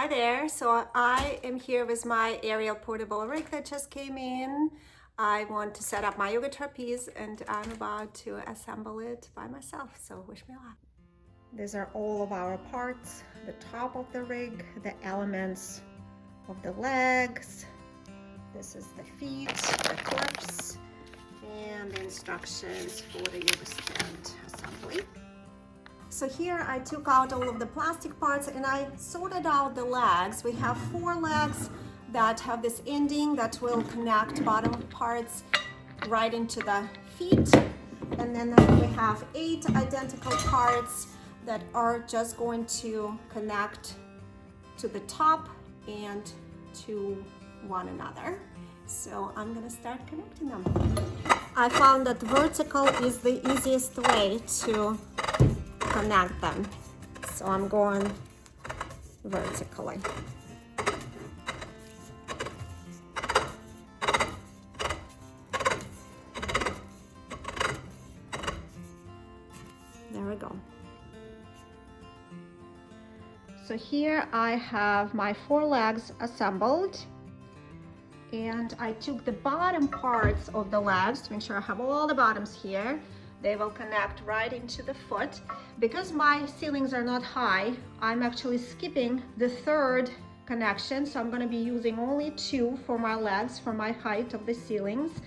Hi there. So I am here with my aerial portable rig that just came in. I want to set up my yoga trapeze and I'm about to assemble it by myself. So wish me luck. These are all of our parts, the top of the rig, the elements of the legs. This is the feet, the hips, and the instructions for the yoga stand assembly. So here I took out all of the plastic parts and I sorted out the legs. We have 4 legs that have this ending that will connect bottom parts right into the feet. And then we have 8 identical parts that are just going to connect to the top and to one another. So I'm gonna start connecting them. I found that vertical is the easiest way to connect them. So I'm going vertically. There we go. So here I have my 4 legs assembled, and I took the bottom parts of the legs to make sure I have all the bottoms here. They will connect right into the foot. Because my ceilings are not high, I'm actually skipping the 3rd connection. So I'm gonna be using only 2 for my legs, for my height of the ceilings.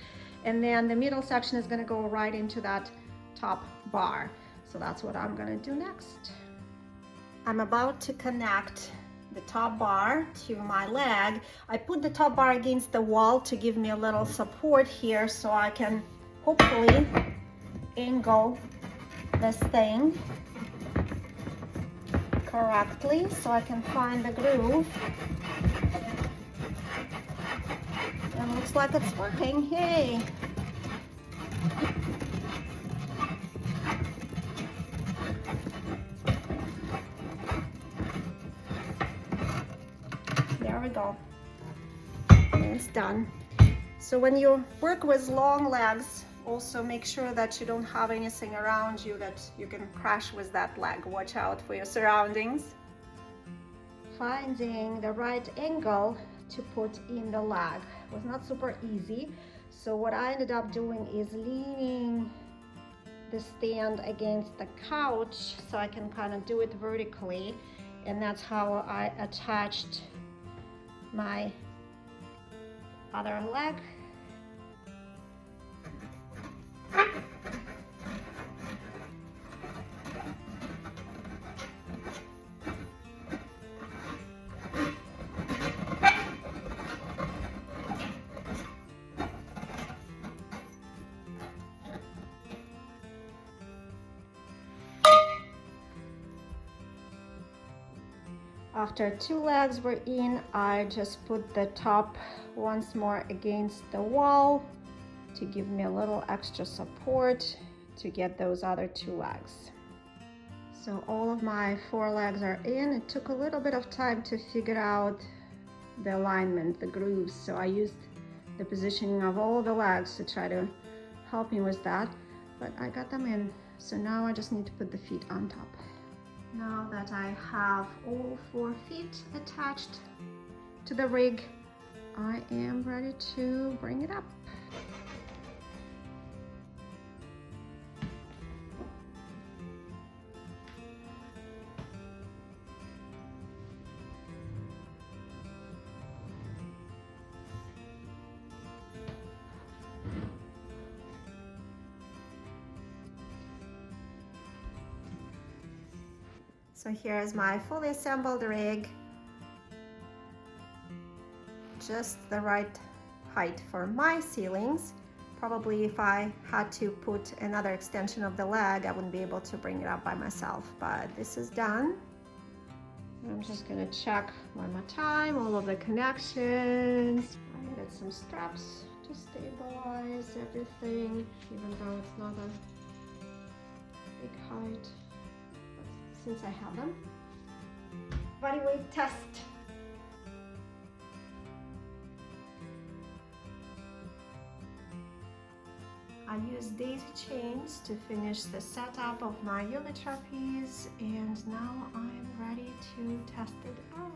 And then the middle section is gonna go right into that top bar. So that's what I'm gonna do next. I'm about to connect the top bar to my leg. I put the top bar against the wall to give me a little support here so I can hopefully angle this thing correctly so I can find the groove. And looks like it's working. Hey! There we go. And it's done. So when you work with long legs, also make sure that you don't have anything around you that you can crash with that leg. Watch out for your surroundings. Finding the right angle to put in the leg was not super easy. So what I ended up doing is leaning the stand against the couch so I can kind of do it vertically. And that's how I attached my other leg. After 2 legs were in, I just put the top once more against the wall to give me a little extra support to get those other 2 legs. So all of my 4 legs are in. It took a little bit of time to figure out the alignment, the grooves. So I used the positioning of all the legs to try to help me with that, but I got them in. So now I just need to put the feet on top. Now that I have all 4 feet attached to the rig, I am ready to bring it up. So here's my fully assembled rig. Just the right height for my ceilings. Probably if I had to put another extension of the leg, I wouldn't be able to bring it up by myself, but this is done. I'm just gonna check one more time, all of the connections. I needed some straps to stabilize everything, even though it's not a big height. Since I have them. Body weight test. I used daisy chains to finish the setup of my yoga trapeze, and now I'm ready to test it out.